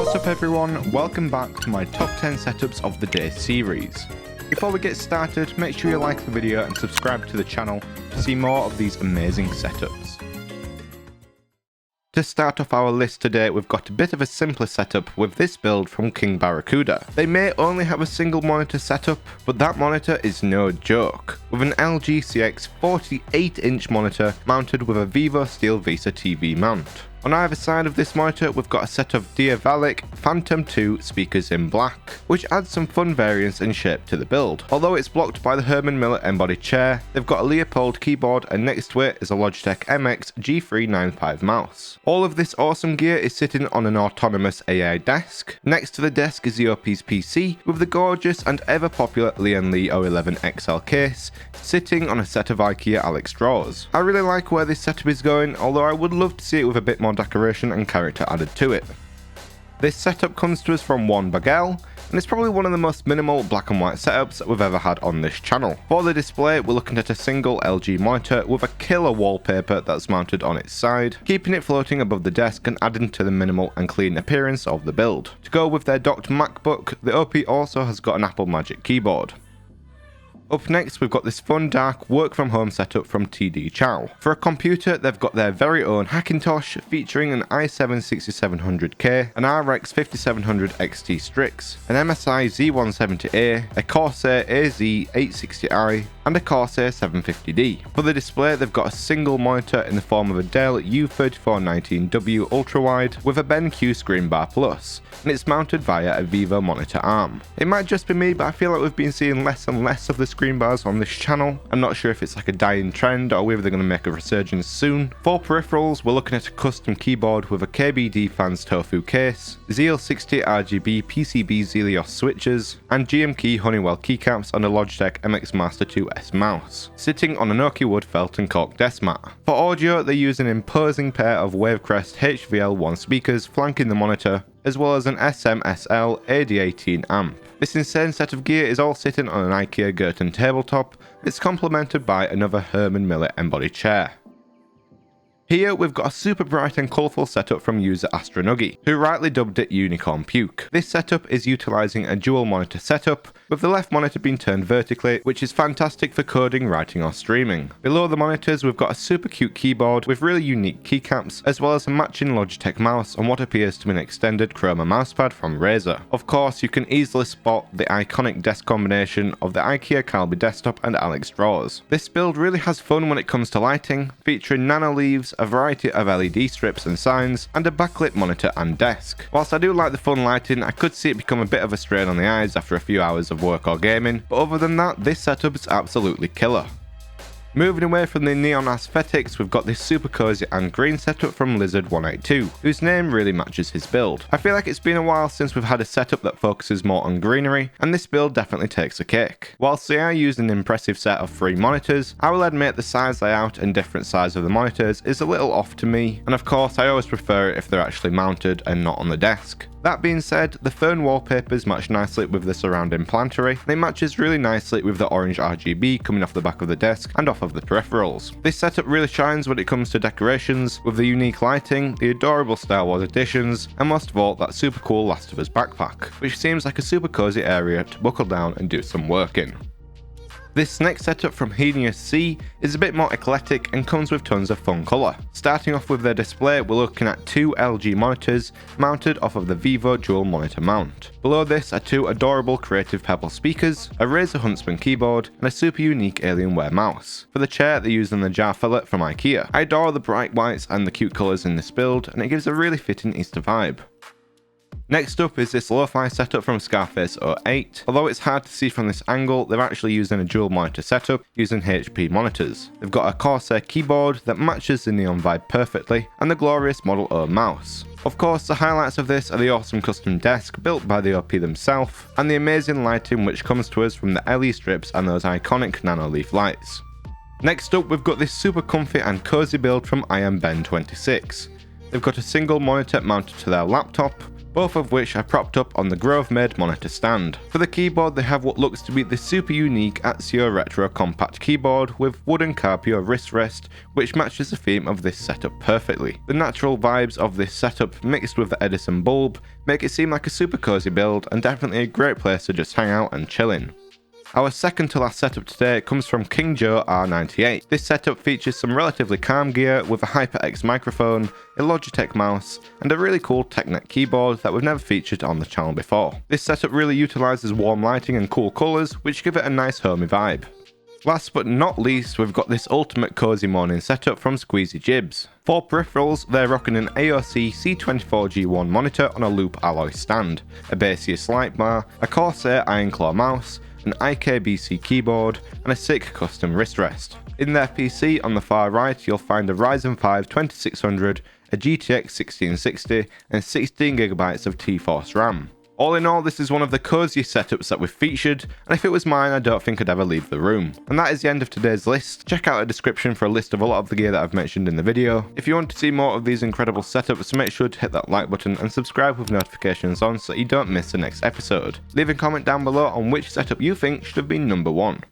What's up everyone, welcome back to my top 10 setups of the day series. Before we get started, make sure you like the video and subscribe to the channel to see more of these amazing setups. To start off our list today, we've got a bit of a simpler setup with this build from KingBarracuda. They may only have a single monitor setup, but that monitor is no joke. With an LG CX 48-inch monitor mounted with a Vivo Steel Visa TV mount. On either side of this monitor, we've got a set of Diavalik Phantom 2 speakers in black, which adds some fun variance and shape to the build. Although it's blocked by the Herman Miller embodied chair, they've got a Leopold keyboard and next to it is a Logitech MX G395 mouse. All of this awesome gear is sitting on an autonomous AI desk. Next to the desk is the OP's PC with the gorgeous and ever popular Lian Li 011 XL case, sitting on a set of IKEA Alex drawers. I really like where this setup is going, although I would love to see it with a bit more decoration and character added to it. This setup comes to us from OneBagel, and it's probably one of the most minimal black and white setups that we've ever had on this channel. For the display, we're looking at a single LG monitor with a killer wallpaper that's mounted on its side, keeping it floating above the desk and adding to the minimal and clean appearance of the build. To go with their docked MacBook, the OP also has got an Apple Magic keyboard. Up next, we've got this fun dark work from home setup from TD Chow. For a computer, they've got their very own Hackintosh featuring an i7-6700K, an RX 5700 XT Strix, an MSI Z170A, a Corsair AZ860i, and a Corsair 750D. For the display, they've got a single monitor in the form of a Dell U3419W ultrawide with a BenQ Screen Bar Plus, and it's mounted via a Vivo monitor arm. It might just be me, but I feel like we've been seeing less and less of the screen bars on this channel. I'm not sure if it's like a dying trend or whether they're going to make a resurgence soon. For peripherals, we're looking at a custom keyboard with a KBD Fans Tofu case, ZL60 RGB PCB Zelios switches, and GM-Key Honeywell keycaps on a Logitech MX Master 2S mouse, sitting on an oaky wood felt and cork desk mat. For audio, they use an imposing pair of Wavecrest HVL1 speakers flanking the monitor, as well as an SMSL AD18 amp. This insane set of gear is all sitting on an IKEA Goode tabletop. It's complemented by another Herman Miller embodied chair. Here we've got a super bright and colourful setup from user Astronogy, who rightly dubbed it Unicorn Puke. This setup is utilising a dual monitor setup, with the left monitor being turned vertically, which is fantastic for coding, writing or streaming. Below the monitors we've got a super cute keyboard with really unique keycaps, as well as a matching Logitech mouse and what appears to be an extended Chroma mousepad from Razer. Of course, you can easily spot the iconic desk combination of the IKEA Calby desktop and Alex drawers. This build really has fun when it comes to lighting, featuring nano leaves, a variety of LED strips and signs, and a backlit monitor and desk. Whilst I do like the fun lighting, I could see it become a bit of a strain on the eyes after a few hours of work or gaming, but other than that, this setup is absolutely killer. Moving away from the neon aesthetics, we've got this super cozy and green setup from Lizard182, whose name really matches his build. I feel like it's been a while since we've had a setup that focuses more on greenery, and this build definitely takes the cake. Whilst they are using an impressive set of 3 monitors, I will admit the size layout and different size of the monitors is a little off to me, and of course I always prefer it if they're actually mounted and not on the desk. That being said, the phone wallpapers match nicely with the surrounding planetary, and it matches really nicely with the orange RGB coming off the back of the desk and off of the peripherals. This setup really shines when it comes to decorations, with the unique lighting, the adorable Star Wars additions, and most of all that super cool Last of Us backpack, which seems like a super cozy area to buckle down and do some work in. This next setup from HeliusC is a bit more eclectic and comes with tons of fun colour. Starting off with their display, we're looking at 2 LG monitors mounted off of the Vivo dual monitor mount. Below this are 2 adorable Creative Pebble speakers, a Razer Huntsman keyboard, and a super unique Alienware mouse. For the chair, they're using the jar fillet from IKEA. I adore the bright whites and the cute colours in this build, and it gives a really fitting Easter vibe. Next up is this lo-fi setup from Scarface 08. Although it's hard to see from this angle, they're actually using a dual monitor setup using HP monitors. They've got a Corsair keyboard that matches the neon vibe perfectly, and the glorious Model O mouse. Of course, the highlights of this are the awesome custom desk built by the OP themselves, and the amazing lighting which comes to us from the LED strips and those iconic nano leaf lights. Next up, we've got this super comfy and cozy build from iAmBen 26. They've got a single monitor mounted to their laptop, both of which are propped up on the Grove-made monitor stand. For the keyboard, they have what looks to be the super unique Asio Retro compact keyboard with wooden Carpio wrist rest, which matches the theme of this setup perfectly. The natural vibes of this setup mixed with the Edison bulb make it seem like a super cozy build and definitely a great place to just hang out and chill in. Our second to last setup today comes from King Joe R98. This setup features some relatively calm gear with a HyperX microphone, a Logitech mouse, and a really cool TechNet keyboard that we've never featured on the channel before. This setup really utilises warm lighting and cool colours, which give it a nice homey vibe. Last but not least, we've got this ultimate cozy morning setup from squeezyJiggs. For peripherals, they're rocking an AOC C24G1 monitor on a loop alloy stand, a Baseus light bar, a Corsair Ironclaw mouse, an IKBC keyboard, and a sick custom wrist rest. In their PC on the far right, you'll find a Ryzen 5 2600, a GTX 1660, and 16GB of T-Force RAM. All in all, this is one of the coziest setups that we've featured, and if it was mine, I don't think I'd ever leave the room. And that is the end of today's list. Check out the description for a list of a lot of the gear that I've mentioned in the video. If you want to see more of these incredible setups, make sure to hit that like button and subscribe with notifications on so that you don't miss the next episode. Leave a comment down below on which setup you think should have been number 1.